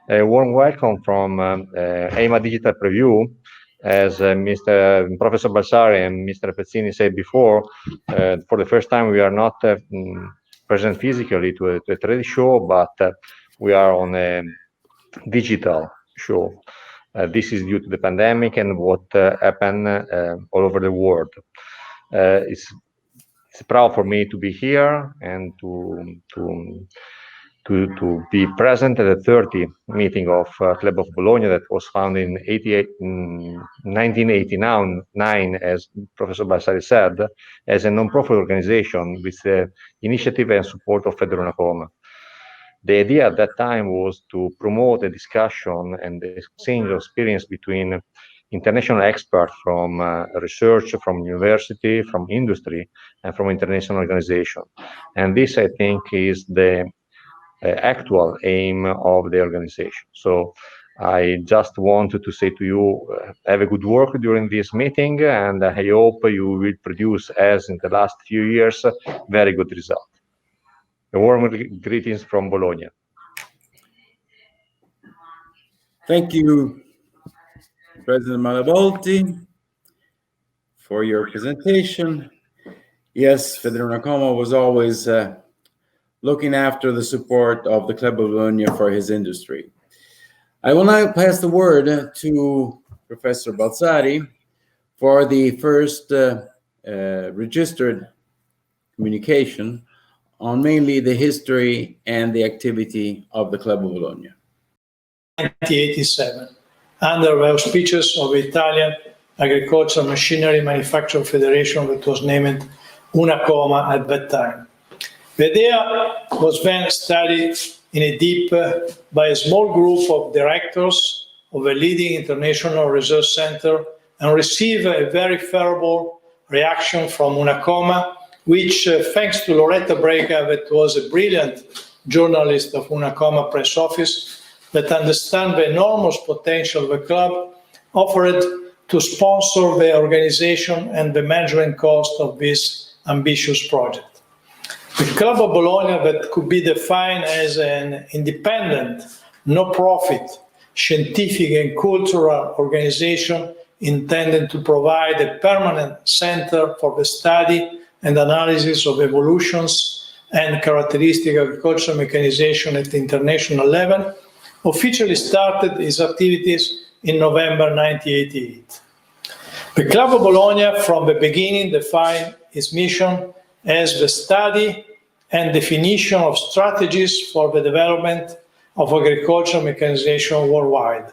A warm welcome from EMA Digital Preview. As Mr. Professor Balsari and Mr. Pezzini said before, for the first time we are not present physically to a trade show, but we are on a digital show. This is due to the pandemic and what happened all over the world. It's proud for me to be here and to be present at the 30th meeting of Club of Bologna that was founded in 1989, as Professor Balsari said, as a non-profit organization with the initiative and support of Federal Unacoma. The idea at that time was to promote a discussion and the exchange of experience between international experts from research, from university, from industry, and from international organization. And this, I think, is the actual aim of the organization. So I just wanted to say to you, have a good work during this meeting, and I hope you will produce, as in the last few years, very good result. A warm greetings from Bologna. Thank you, President Malavolti, for your presentation. Yes, Federal Unacoma was always looking after the support of the Club of Bologna for his industry. I will now pass the word to Professor Balsari for the first registered communication on mainly the history and the activity of the Club of Bologna. 1987, under the auspices of the Italian Agricultural Machinery Manufacturing Federation, that was named Unacoma at that time. The idea was then studied in a deep by a small group of directors of a leading international research center and received a very favorable reaction from Unacoma, which, thanks to Loretta Brega, that was a brilliant journalist of Unacoma press office, that understand the enormous potential of the club, offered to sponsor the organization and the management cost of this ambitious project. The Club of Bologna, that could be defined as an independent, no-profit, scientific and cultural organization intended to provide a permanent center for the study and analysis of evolutions and characteristic of agricultural mechanization at the international level, officially started its activities in November 1988. The Club of Bologna, from the beginning, defined its mission as the study and definition of strategies for the development of agricultural mechanization worldwide,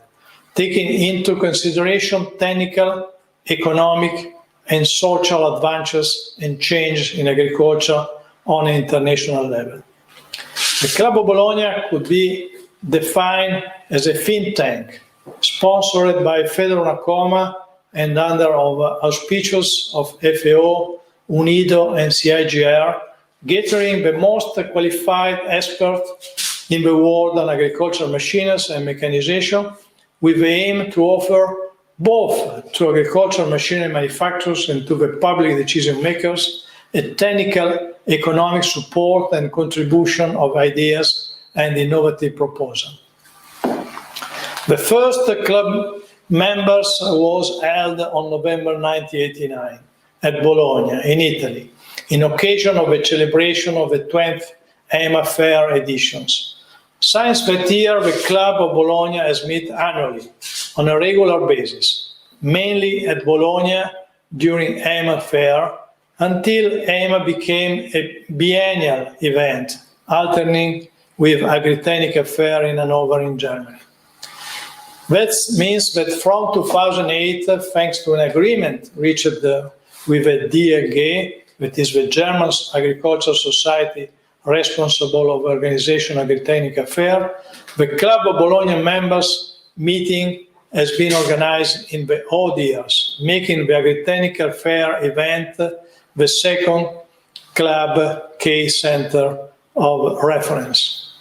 taking into consideration technical, economic, and social advances and change in agriculture on an international level. The Club of Bologna could be defined as a think tank, sponsored by Federal Unacoma and under auspices of FAO, UNIDO, and CIGR, gathering the most qualified experts in the world on agricultural machines and mechanization, with the aim to offer both to agricultural machinery manufacturers and to the public decision makers a technical, economic support and contribution of ideas and innovative proposal. The first club members was held on November 1989 at Bologna, in Italy, in occasion of the celebration of the 20th EMA Fair editions. Since that year, the Club of Bologna has met annually on a regular basis, mainly at Bologna during EMA Fair, until EMA became a biennial event, alternating with Agritechnica Fair in Hanover in Germany. That means that from 2008, thanks to an agreement reached with the DAG, that is the German Agricultural Society responsible of organization Agritechnica Fair, the Club of Bologna members meeting has been organized in the odd years, making the Agritechnica Fair event the second club case center of reference.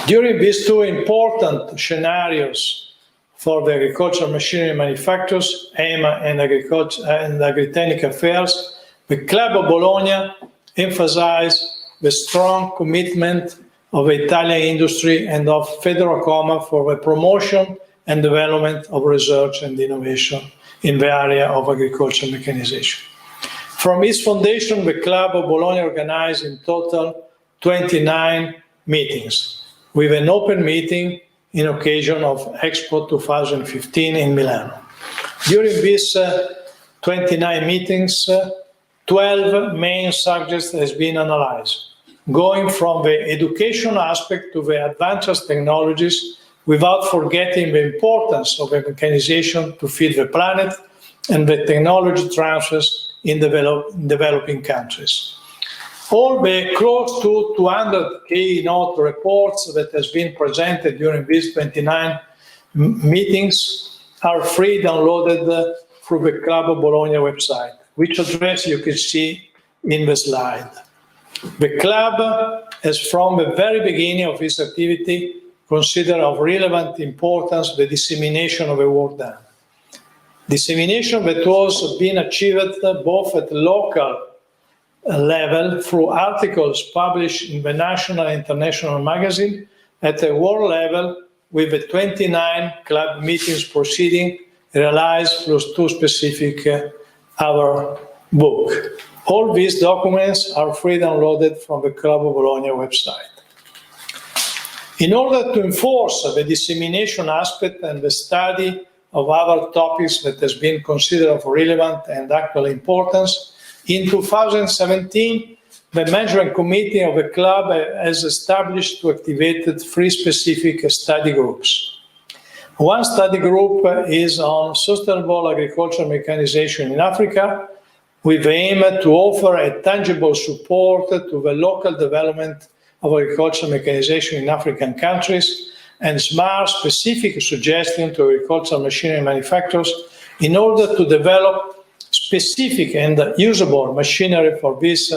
During these two important scenarios for the agricultural machinery manufacturers, EMA and Agritechnica Fairs, the Club of Bologna emphasized the strong commitment of Italian industry and of Federacoma for the promotion and development of research and innovation in the area of agricultural mechanization. From its foundation, the Club of Bologna organized in total 29 meetings, with an open meeting in occasion of Expo 2015 in Milan. During these 29 meetings, 12 main subjects has been analyzed, going from the education aspect to the advanced technologies, without forgetting the importance of the mechanization to feed the planet and the technology transfers in developing countries. All the close to 200 keynote reports that has been presented during these 29 meetings are free downloaded through the Club of Bologna website, which address you can see in the slide. The club has from the very beginning of its activity considered of relevant importance the dissemination of the work done. Dissemination that was being achieved both at local level through articles published in the national and international magazine, at the world level with the 29 club meetings proceeding realized plus 2 specific our book. All these documents are free downloaded from the Club of Bologna website. In order to enforce the dissemination aspect and the study of other topics that has been considered of relevant and actual importance, in 2017, the Management Committee of the Club has established to activate 3 specific study groups. One study group is on sustainable agricultural mechanization in Africa, with the aim to offer a tangible support to the local development of agricultural mechanization in African countries and smart specific suggestions to agricultural machinery manufacturers in order to develop specific and usable machinery for this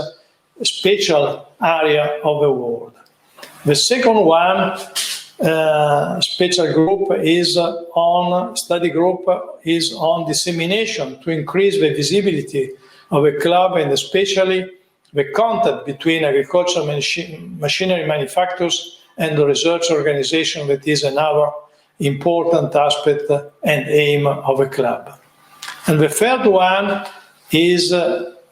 special area of the world. The second one, special group is on study group is on dissemination to increase the visibility of the club and especially the contact between agricultural machinery manufacturers and the research organization that is another important aspect and aim of the club. And the third one is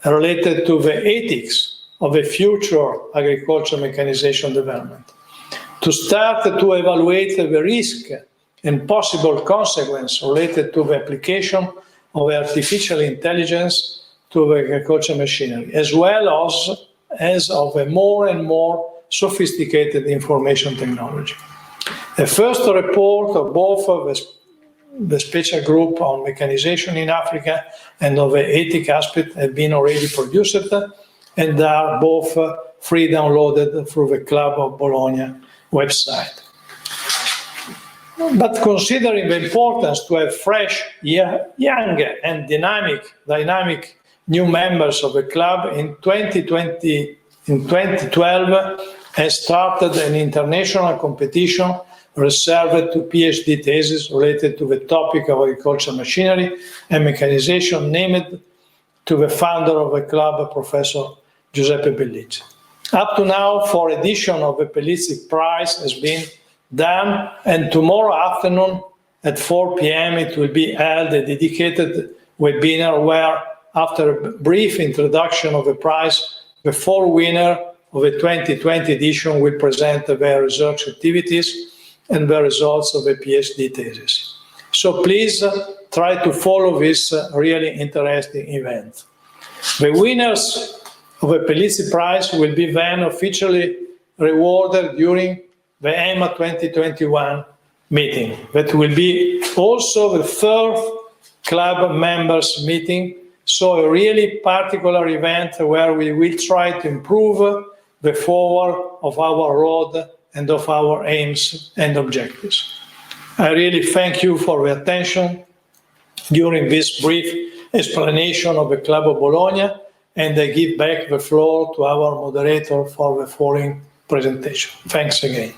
related to the ethics of the future agricultural mechanization development. To start to evaluate the risk and possible consequence related to the application of artificial intelligence to the agricultural machinery, as well as of a more and more sophisticated information technology. The first report of both of the special group on mechanization in Africa and of the ethic aspect have been already produced and are both free downloaded through the Club of Bologna website. But considering the importance to have fresh, young and dynamic new members of the club, in 2012 has started an international competition reserved to PhD theses related to the topic of agricultural machinery and mechanization, named to the founder of the club, Professor Giuseppe Bellizzi. Up to now, 4 editions of the Bellizzi Prize has been done, and tomorrow afternoon at 4 p.m. it will be held a dedicated webinar where, after a brief introduction of the prize, the 4 winners of the 2020 edition will present their research activities and the results of the PhD thesis. So please try to follow this really interesting event. The winners of the Bellizzi Prize will be then officially rewarded during the EMA 2021 meeting. That will be also the 3rd club members meeting, so a really particular event where we will try to improve the forward of our road and of our aims and objectives. I really thank you for your attention during this brief explanation of the Club of Bologna, and I give back the floor to our moderator for the following presentation. Thanks again.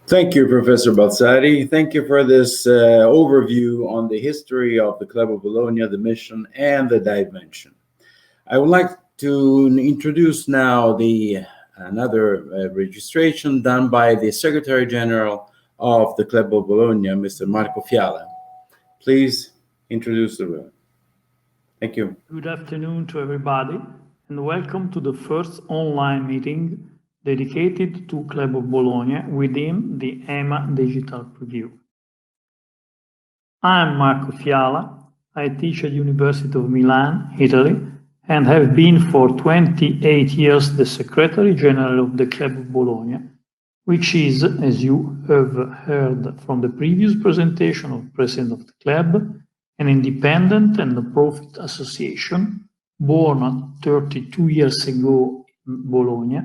Thank you, Professor Balsari. Thank you for this overview on the history of the Club of Bologna, the mission, and the dimension. I would like to introduce now the another registration done by the Secretary General of the Club of Bologna, Mr. Marco Fiala. Please introduce the room. Thank you. Good afternoon to everybody, and welcome to the first online meeting dedicated to Club of Bologna within the EMA Digital Preview. I am Marco Fiala. I teach at University of Milan, Italy, and have been for 28 years the Secretary General of the Club of Bologna, which is, as you have heard from the previous presentation of President of the Club, an independent and non-profit association born 32 years ago in Bologna,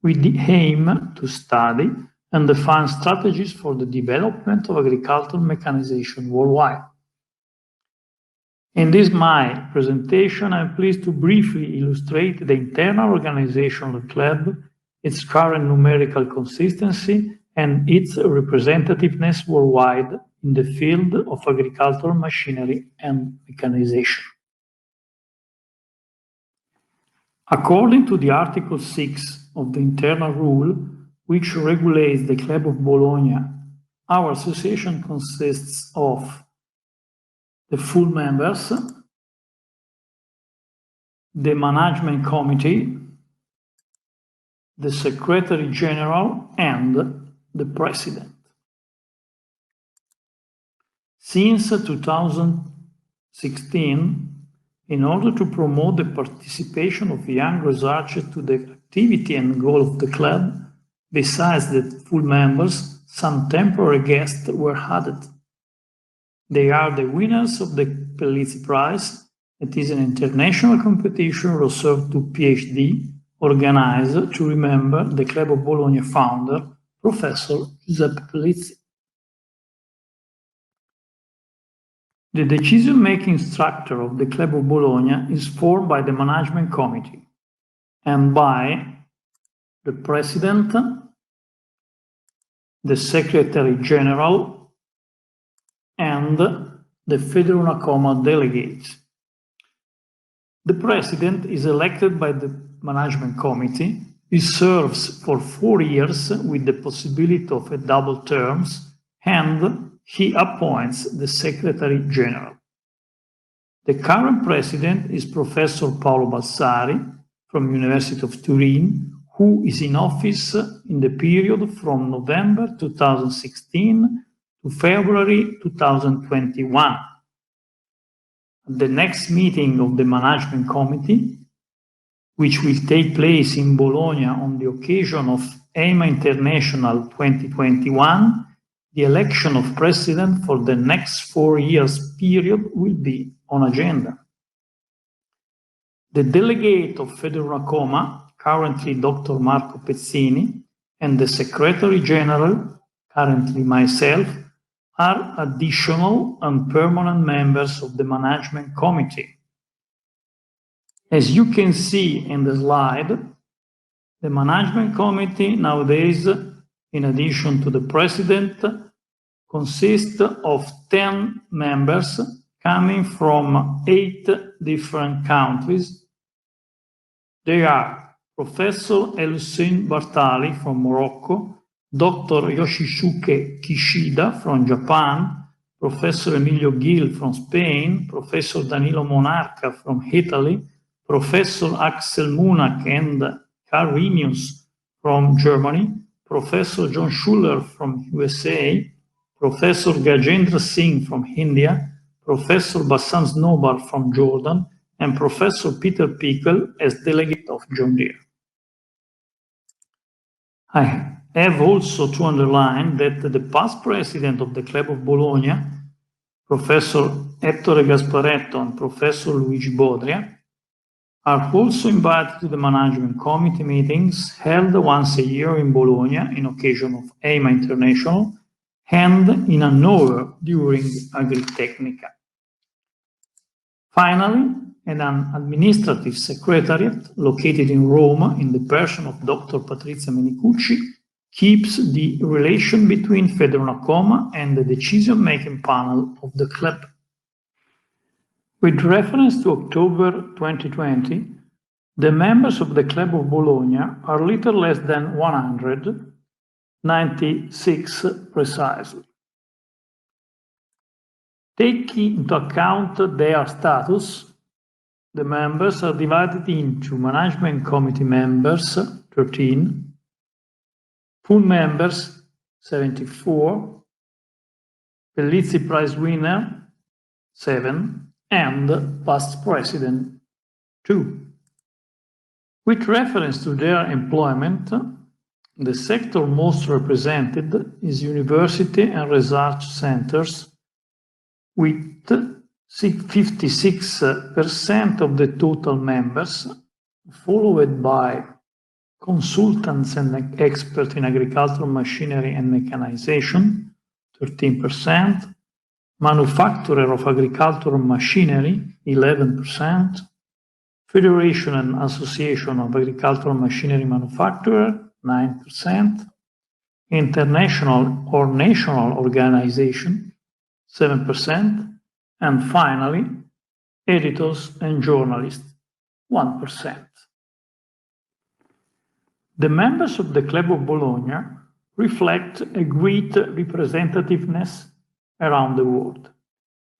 with the aim to study and define strategies for the development of agricultural mechanization worldwide. In this my presentation, I'm pleased to briefly illustrate the internal organization of the club, its current numerical consistency, and its representativeness worldwide in the field of agricultural machinery and mechanization. According to the Article 6 of the internal rule, which regulates the Club of Bologna, our association consists of the full members, the management committee, the Secretary General, and the President. Since 2016, in order to promote the participation of young researchers to the activity and goal of the club, besides the full members, some temporary guests were added. They are the winners of the Pellizzi Prize. It is an international competition reserved to PhD, organized to remember the Club of Bologna founder, Professor Giuseppe Pellizzi. The decision-making structure of the Club of Bologna is formed by the Management Committee and by the President, the Secretary General, and the Federal delegates. The President is elected by the Management Committee. He serves for 4 years with the possibility of a double terms, and he appoints the Secretary General. The current President is Professor Paolo Balsari from University of Turin, who is in office in the period from November 2016 to February 2021. The next meeting of the Management Committee, which will take place in Bologna on the occasion of EMA International 2021, the election of President for the next 4 years period will be on agenda. The delegate of Federal, currently Dr. Marco Pezzini, and the Secretary General, currently myself, are additional and permanent members of the Management Committee. As you can see in the slide, the Management Committee nowadays, in addition to the President, consists of 10 members coming from 8 different countries. They are Professor El-Hussein Bartali from Morocco, Dr. Yoshisuke Kishida from Japan, Professor Emilio Gil from Spain, Professor Danilo Monarca from Italy, Professor Axel Munak and Karl Rinius from Germany, Professor John Schuller from USA, Professor Gajendra Singh from India, Professor Bassam Snobar from Jordan, and Professor Peter Pickle as delegate of John Deere. I have also to underline that the past president of the Club of Bologna, Professor Ettore Gasparetto and Professor Luigi Bodria, are also invited to the Management Committee meetings held once a year in Bologna in occasion of EMA International and in Hanover during Agritechnica. Finally, an administrative secretariat located in Rome in the person of Dr. Patrizia Menicucci keeps the relation between Federal and the decision-making panel of the club. With reference to October 2020, The members of the Club of Bologna are little less than 100, 96 precisely. Taking into account their status, the members are divided into management committee members, 13, full members, 74, Bellizzi Prize winner, 7, and past president, 2. With reference to their employment, the sector most represented is university and research centers, with 56% of the total members, followed by consultants and experts in agricultural machinery and mechanization, 13%, manufacturer of agricultural machinery, 11%, Federation and Association of Agricultural Machinery Manufacturer, 9%, international or national organization, 7%, and finally, editors and journalists, 1%. The members of the Club of Bologna reflect a great representativeness around the world.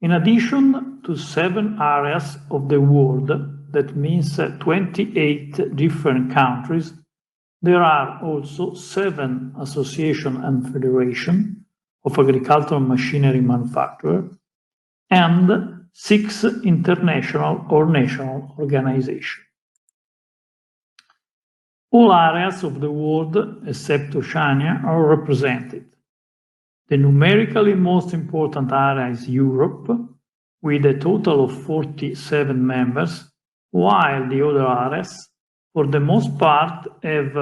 In addition to 7 areas of the world, that means 28 different countries, there are also 7 associations and federations of agricultural machinery manufacturers and 6 international or national organizations. All areas of the world, except Oceania, are represented. The numerically most important area is Europe, with a total of 47 members, while the other areas, for the most part, have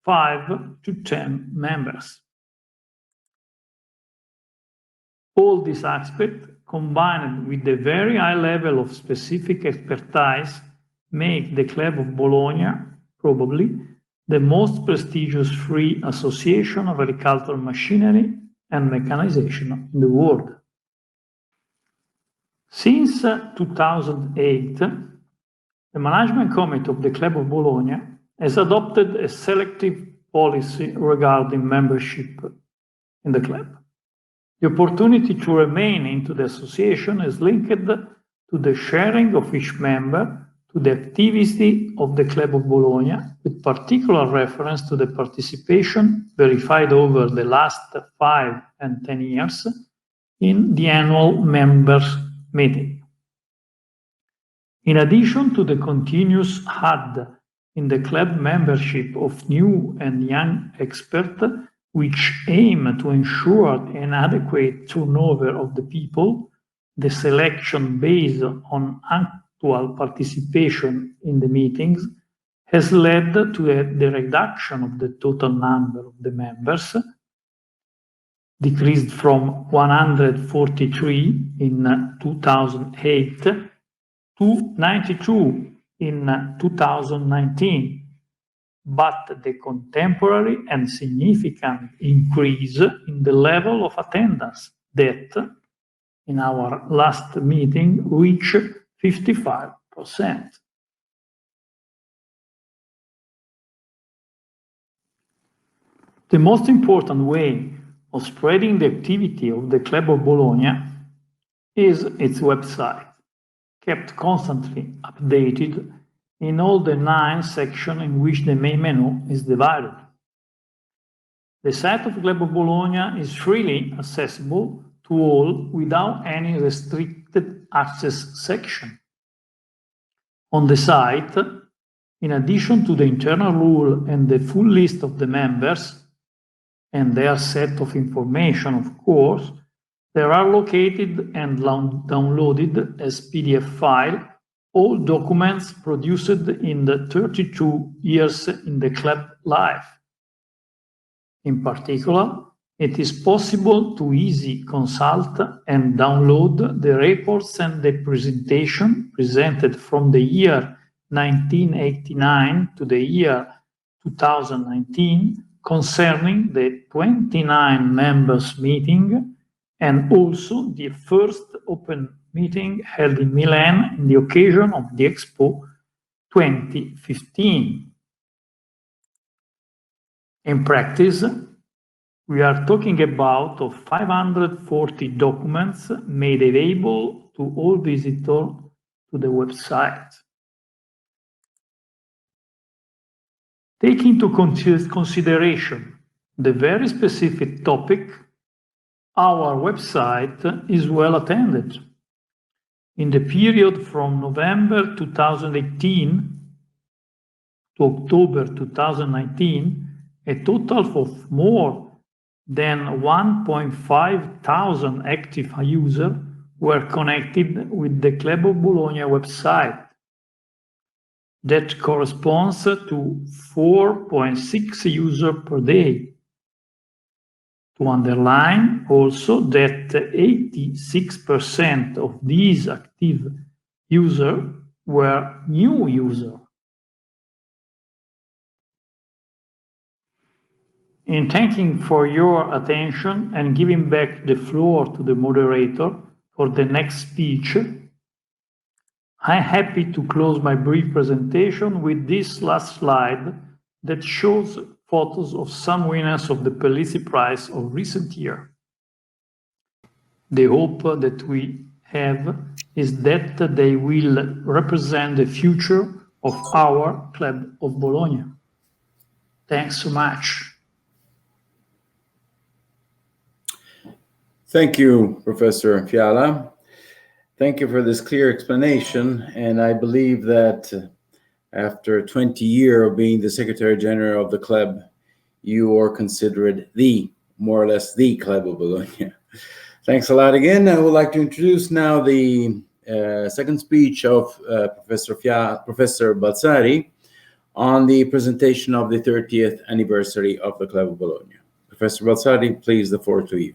5 to 10 members. All these aspects, combined with the very high level of specific expertise, make the Club of Bologna probably the most prestigious free association of agricultural machinery and mechanization in the world. Since 2008, the Management Committee of the Club of Bologna has adopted a selective policy regarding membership in the club. The opportunity to remain into the association is linked to the sharing of each member to the activity of the Club of Bologna, with particular reference to the participation verified over the last 5 and 10 years in the annual members meeting. In addition to the continuous add in the club membership of new and young experts, which aim to ensure an adequate turnover of the people, the selection based on actual participation in the meetings has led to the reduction of the total number of the members, decreased from 143 in 2008 to 92 in 2019, but the contemporary and significant increase in the level of attendance that, in our last meeting, reached 55%. The most important way of spreading the activity of the Club of Bologna is its website, kept constantly updated in all the 9 sections in which the main menu is divided. The site of Club of Bologna is freely accessible to all without any restricted access section. On the site, in addition to the internal rule and the full list of the members, and their set of information, of course, there are located and downloaded as PDF file all documents produced in the 32 years in the club life. In particular, it is possible to easily consult and download the reports and the presentation presented from the year 1989 to the year 2019 concerning the 29 members meeting and also the first open meeting held in Milan in the occasion of the Expo 2015. In practice, we are talking about 540 documents made available to all visitors to the website. Take into consideration the very specific topic, our website is well attended. In the period from November 2018 to October 2019, a total of more than 1.5 thousand active users were connected with the Club of Bologna website. That corresponds to 4.6 users per day. To underline also that 86% of these active users were new users. In thanking for your attention and giving back the floor to the moderator for the next speech, I'm happy to close my brief presentation with this last slide that shows photos of some winners of the Pellizi Prize of recent year. The hope that we have is that they will represent the future of our Club of Bologna. Thanks so much. Thank you, Professor Fiala. Thank you for this clear explanation. And I believe that after 20 years of being the Secretary General of the club, you are considered more or less the Club of Bologna. Thanks a lot again. I would like to introduce now the second speech of Professor Balzari on the presentation of the 30th anniversary of the Club of Bologna. Professor Balzari, please, the floor to you.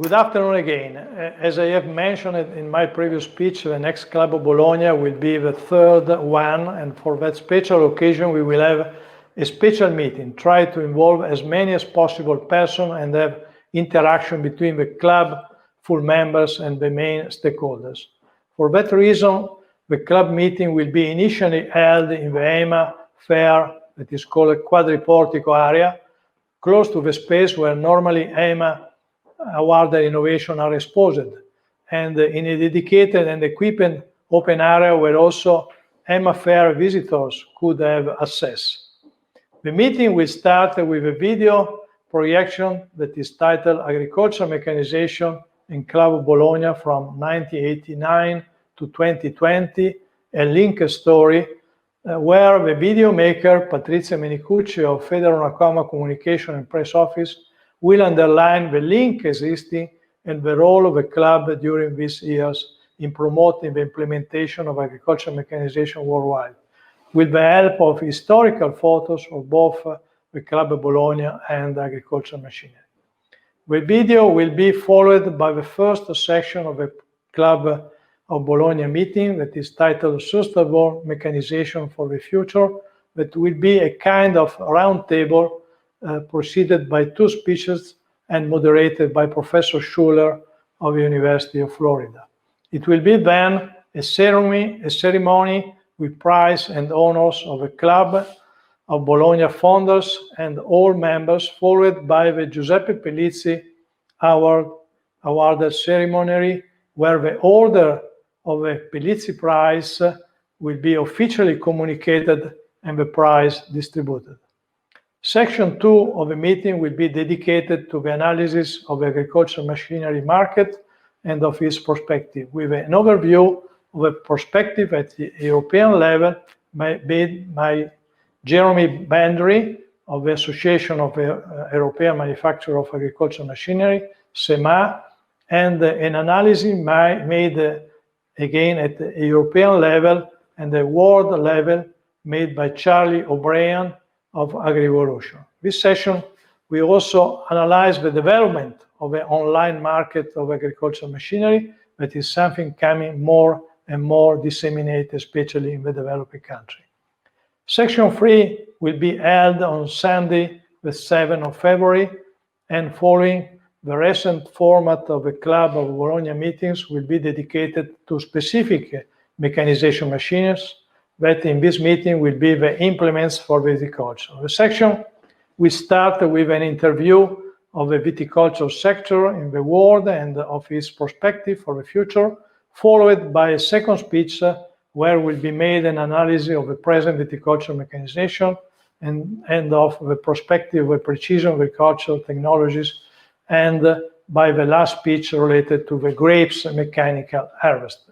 Good afternoon again. As I have mentioned in my previous speech, the next Club of Bologna will be the third one, and for that special occasion we will have a special meeting, try to involve as many as possible persons and have interaction between the club full members and the main stakeholders. For that reason, the club meeting will be initially held in the EMA fair, that is called a quadriportico area, close to the space where normally EMA awarded innovation are exposed, and in a dedicated and equipped open area where also EMA fair visitors could have access. The meeting will start with a video projection that is titled Agriculture Mechanization in Club of Bologna from 1989 to 2020, a link story where the video maker Patrizia Menicucci of Federal Communication and Press Office will underline the link existing and the role of the club during these years in promoting the implementation of agricultural mechanization worldwide, with the help of historical photos of both the Club of Bologna and agricultural machinery. The video will be followed by the first section of the Club of Bologna meeting that is titled Sustainable Mechanization for the Future, that will be a kind of roundtable preceded by two speeches and moderated by Professor Schuller of the University of Florida. It will be then a ceremony with prize and honors of the Club of Bologna founders and all members, followed by the Giuseppe Pellizi award ceremony, where the order of the Pellizi Prize will be officially communicated and the prize distributed. Section 2 of the meeting will be dedicated to the analysis of the agricultural machinery market and of its perspective, with an overview of a perspective at the European level made by Jeremy Bandry of the Association of European Manufacturers of Agricultural Machinery, SEMA, and an analysis made again at the European level and the world level made by Charlie O'Brien of AgriEvolution. This session we also analyze the development of the online market of agricultural machinery, that is something coming more and more disseminated, especially in the developing country. Section 3 will be held on Sunday, the 7th of February, and following the recent format of the Club of Bologna meetings will be dedicated to specific mechanization machines, that in this meeting will be the implements for viticulture. The section will start with an interview of the viticulture sector in the world and of its perspective for the future, followed by a second speech where will be made an analysis of the present viticulture mechanization and of the perspective of precision agricultural technologies, and by the last speech related to the grapes mechanical harvest.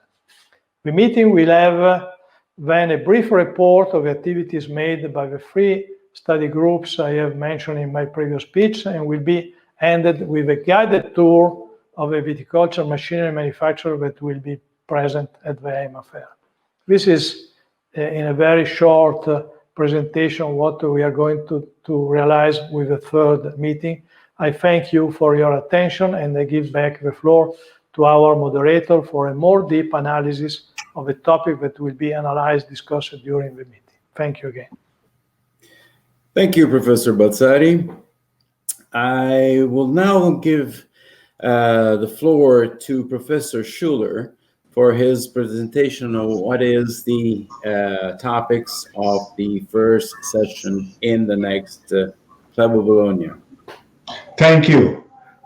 The meeting will have then a brief report of the activities made by the three study groups I have mentioned in my previous speech, and will be ended with a guided tour of the viticulture machinery manufacturer that will be present at the AIMA fair. This is, in a very short presentation, what we are going to realize with the third meeting. I thank you for your attention, and I give back the floor to our moderator for a more deep analysis of the topic that will be analyzed, discussed during the meeting. Thank you again. Thank you, Professor Balzari. I will now give the floor to Professor Schuler for his presentation of what is the topics of the first session in the next Club of Bologna. Thank you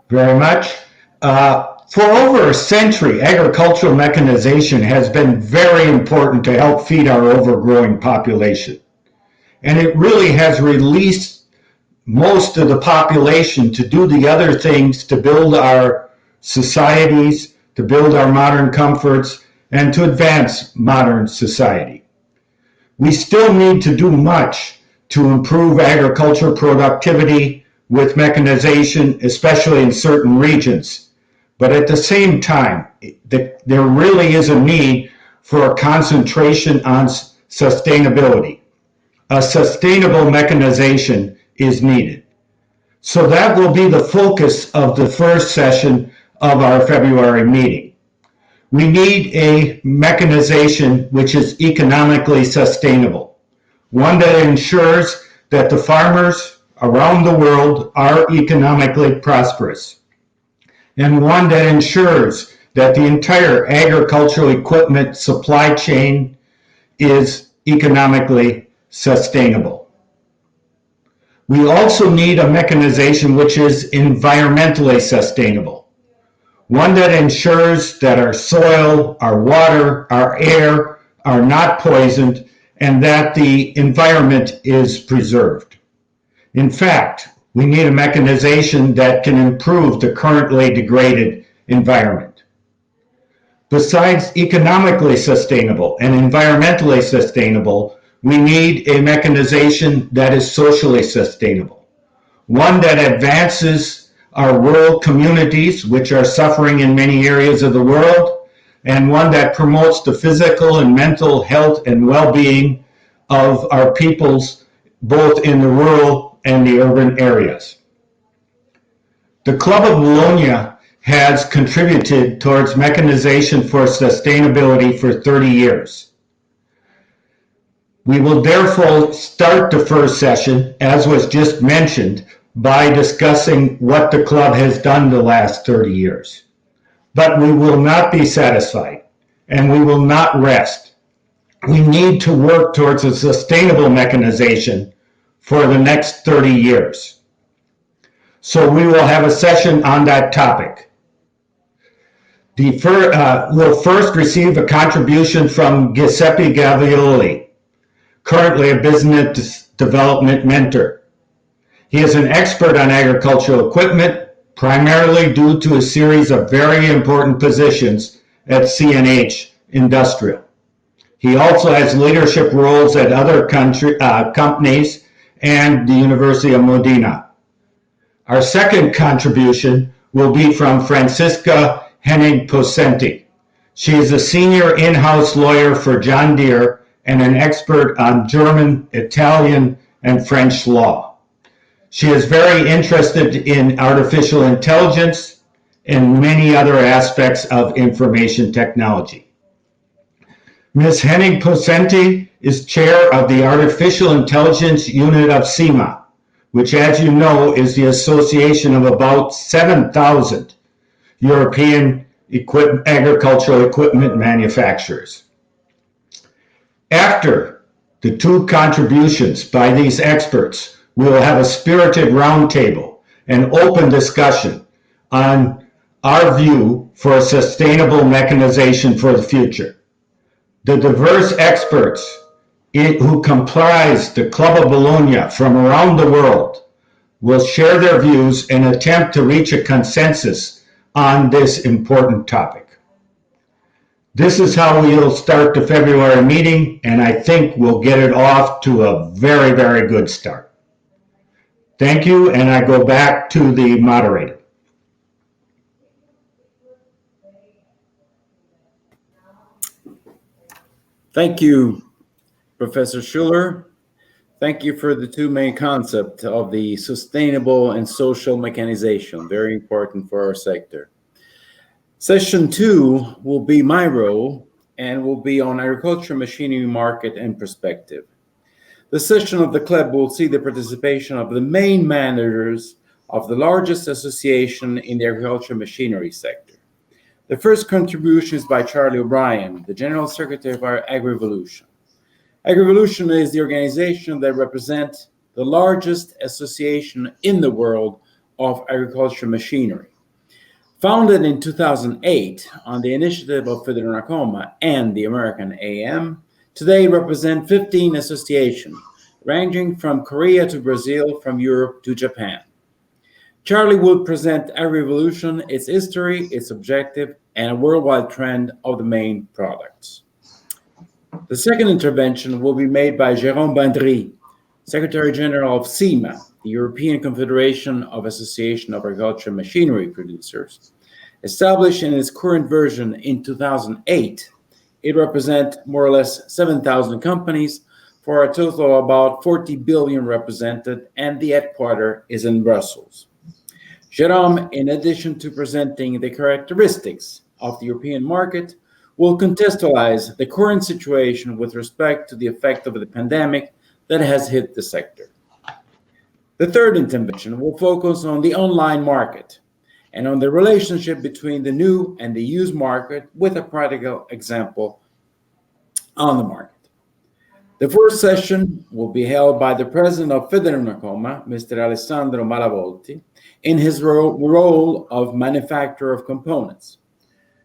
very much. For over a century, agricultural mechanization has been very important to help feed our overgrowing population. And it really has released most of the population to do the other things to build our societies, to build our modern comforts, and to advance modern society. We still need to do much to improve agricultural productivity with mechanization, especially in certain regions. But at the same time, there really is a need for a concentration on sustainability. A sustainable mechanization is needed. So that will be the focus of the first session of our February meeting. We need a mechanization which is economically sustainable, one that ensures that the farmers around the world are economically prosperous, and one that ensures that the entire agricultural equipment supply chain is economically sustainable. We also need a mechanization which is environmentally sustainable, one that ensures that our soil, our water, our air are not poisoned, and that the environment is preserved. In fact, we need a mechanization that can improve the currently degraded environment. Besides economically sustainable and environmentally sustainable, we need a mechanization that is socially sustainable, one that advances our rural communities, which are suffering in many areas of the world, and one that promotes the physical and mental health and well-being of our peoples, both in the rural and the urban areas. The Club of Bologna has contributed towards mechanization for sustainability for 30 years. We will therefore start the first session, as was just mentioned, by discussing what the club has done the last 30 years. But we will not be satisfied, and we will not rest. We need to work towards a sustainable mechanization for the next 30 years. So we will have a session on that topic. We'll first receive a contribution from Giuseppe Gavioli, currently a business development mentor. He is an expert on agricultural equipment, primarily due to a series of very important positions at CNH Industrial. He also has leadership roles at other companies and the University of Modena. Our second contribution will be from Francisca Henning-Pocenti. She is a senior in-house lawyer for John Deere and an expert on German, Italian, and French law. She is very interested in artificial intelligence and many other aspects of information technology. Ms. Henning-Pocenti is chair of the Artificial Intelligence Unit of CIMA, which, as you know, is the association of about 7,000 European agricultural equipment manufacturers. After the two contributions by these experts, we will have a spirited roundtable and open discussion on our view for a sustainable mechanization for the future. The diverse experts who comprise the Club of Bologna from around the world will share their views and attempt to reach a consensus on this important topic. This is how we'll start the February meeting, and I think we'll get it off to a very, very good start. Thank you, and I go back to the moderator. Thank you, Professor Schuller. Thank you for the two main concepts of the sustainable and social mechanization, very important for our sector. Session 2 will be my role and will be on agriculture, machinery, market, and perspective. The session of the club will see the participation of the main managers of the largest association in the agriculture machinery sector. The first contribution is by Charlie O'Brien, the General Secretary of our AgRevolution. AgRevolution is the organization that represents the largest association in the world of agriculture machinery. Founded in 2008 on the initiative of Federal and the American AM, today represent 15 associations, ranging from Korea to Brazil, from Europe to Japan. Charlie will present AgRevolution, its history, its objective, and a worldwide trend of the main products. The second intervention will be made by Jérôme Bandry, Secretary General of CIMA, the European Confederation of Association of Agriculture Machinery Producers. Established in its current version in 2008, it represents more or less 7,000 companies for a total of about 40 billion represented, and the headquarters is in Brussels. Jérôme, in addition to presenting the characteristics of the European market, will contextualize the current situation with respect to the effect of the pandemic that has hit the sector. The third intervention will focus on the online market and on the relationship between the new and the used market, with a practical example on the market. The first session will be held by the president of Federal, Mr. Alessandro Malavolti, in his role of manufacturer of components.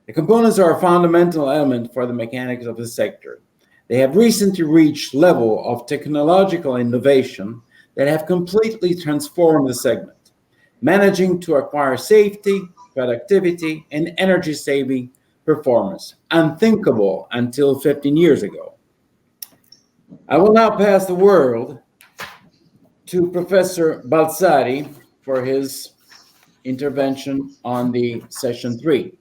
The components are a fundamental element for the mechanics of the sector. They have recently reached level of technological innovation that have completely transformed the segment, managing to acquire safety, productivity, and energy-saving performance, unthinkable until 15 years ago. I will now pass the word to Professor Balzari for his intervention on the session 3.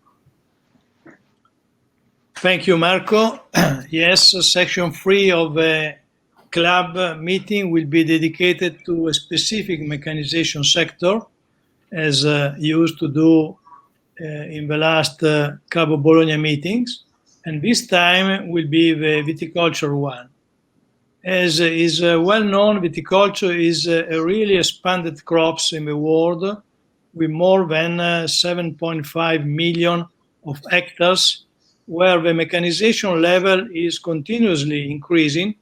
Thank you, Marco. Yes, section 3 of the club meeting will be dedicated to a specific mechanization sector, as used to do in the last Club of Bologna meetings, and this time will be the viticulture one. As is well known, viticulture is a really expanded crops in the world, with more than 7.5 million of hectares, where the mechanization level is continuously increasing,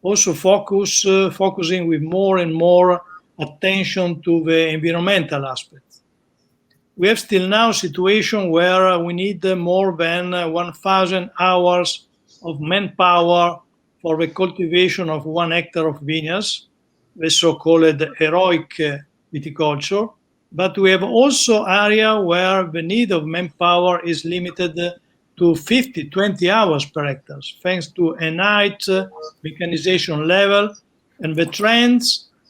also focusing with more and more attention to the environmental aspects. We have still now a situation where we need more than 1,000 hours of manpower for the cultivation of 1 hectare of vineyards, the so-called heroic viticulture. But we have also area where the need of manpower is limited to 20 hours per hectare, thanks to a high mechanization level, and the trend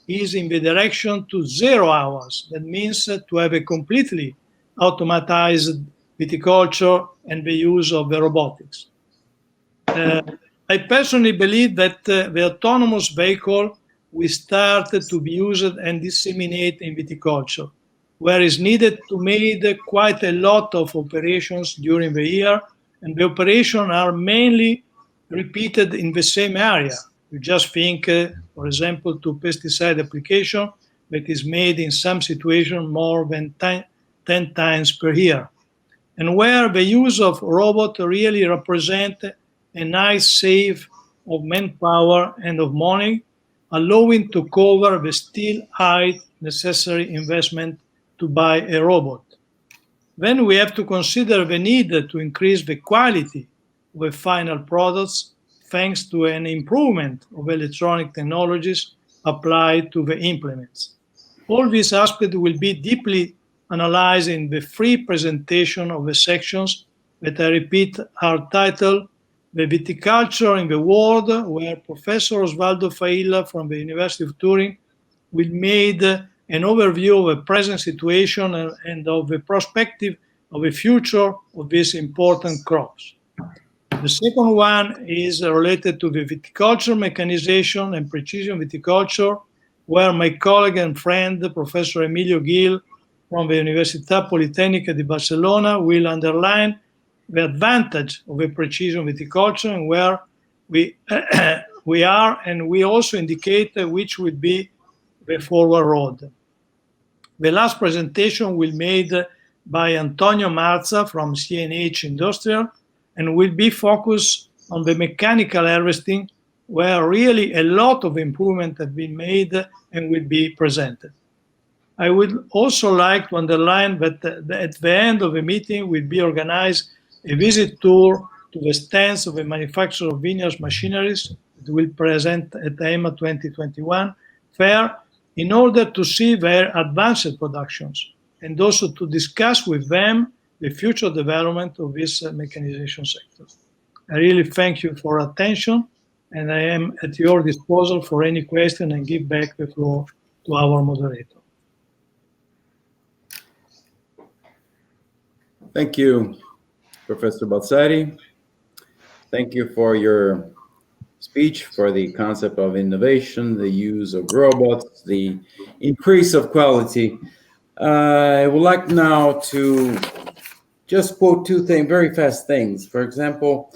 is in the direction to 0 hours. That means to have a completely automatized viticulture and the use of the robotics. I personally believe that the autonomous vehicle will start to be used and disseminated in viticulture, where is needed to make quite a lot of operations during the year, and the operations are mainly repeated in the same area. You just think, for example, to pesticide application that is made in some situations more than 10 times per year, and where the use of robot really represent a nice save of manpower and of money, allowing to cover the still high necessary investment to buy a robot. Then we have to consider the need to increase the quality of the final products thanks to an improvement of electronic technologies applied to the implements. All these aspects will be deeply analyzed in the free presentation of the sections that I repeat are titled The Viticulture in the World, where Professor Osvaldo Failla from the University of Turin will make an overview of the present situation and of the perspective of the future of these important crops. The second one is related to the viticulture mechanization and precision viticulture, where my colleague and friend, Professor Emilio Gil from the Universitat Politècnica di Barcelona will underline the advantage of a precision viticulture and where we are, and we also indicate which would be the forward road. The last presentation will be made by Antonio Marza from CNH Industrial and will be focused on the mechanical harvesting, where really a lot of improvement have been made and will be presented. I would also like to underline that at the end of the meeting will be organized a visit tour to the stands of the manufacturer of vineyard machineries that will present at the EMA 2021 fair in order to see their advanced productions and also to discuss with them the future development of this mechanization sector. I really thank you for attention, and I am at your disposal for any question and give back the floor to our moderator. Thank you, Professor Balsari. Thank you for your speech, for the concept of innovation, the use of robots, the increase of quality. I would like now to just quote two very fast things. For example,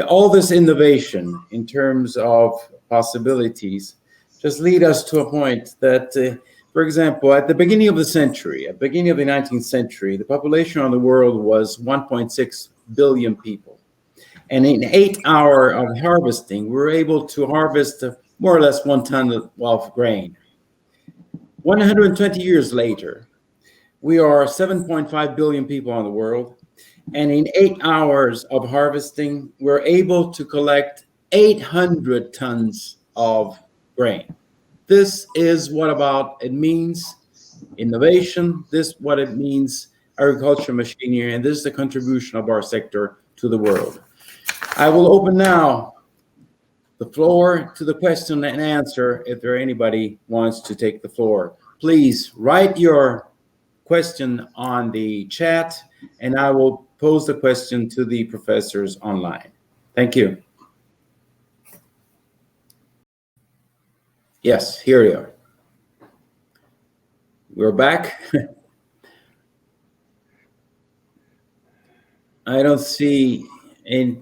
all this innovation in terms of possibilities just lead us to a point that, for example, at the beginning of the century, at the beginning of the 19th century, the population of the world was 1.6 billion people. And in 8 hours of harvesting, we were able to harvest more or less 1 ton of grain. 120 years later, we are 7.5 billion people in the world. And in 8 hours of harvesting, we're able to collect 800 tons of grain. This is what it means innovation. This is what it means agriculture machinery. And this is the contribution of our sector to the world. I will open now the floor to the question and answer if there anybody wants to take the floor. Please write your question on the chat and I will pose the question to the professors online. Thank you. Yes, here we are. We're back. I don't see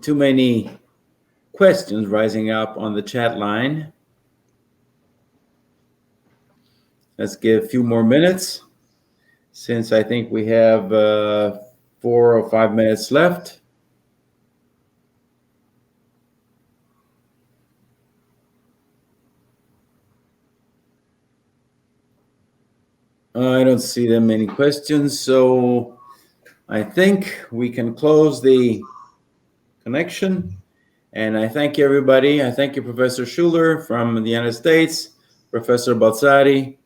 too many questions rising up on the chat line. Let's give a few more minutes, since I think we have 4 or 5 minutes left. I don't see that many questions, so I think we can close the connection. And I thank you, everybody. I thank you, Professor Schuler from the United States, Professor Balsari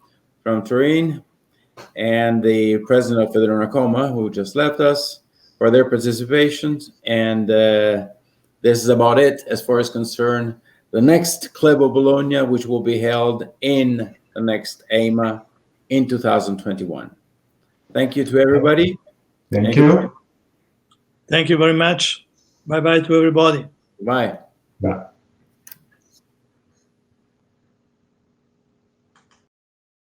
from Turin, and the president of Federonacoma, who just left us, for their participation. And this is about it as far as concerned the next Club of Bologna, which will be held in the next EMA in 2021. Thank you to everybody. Thank you. Thank you very much. Bye-bye to everybody. Bye. Bye.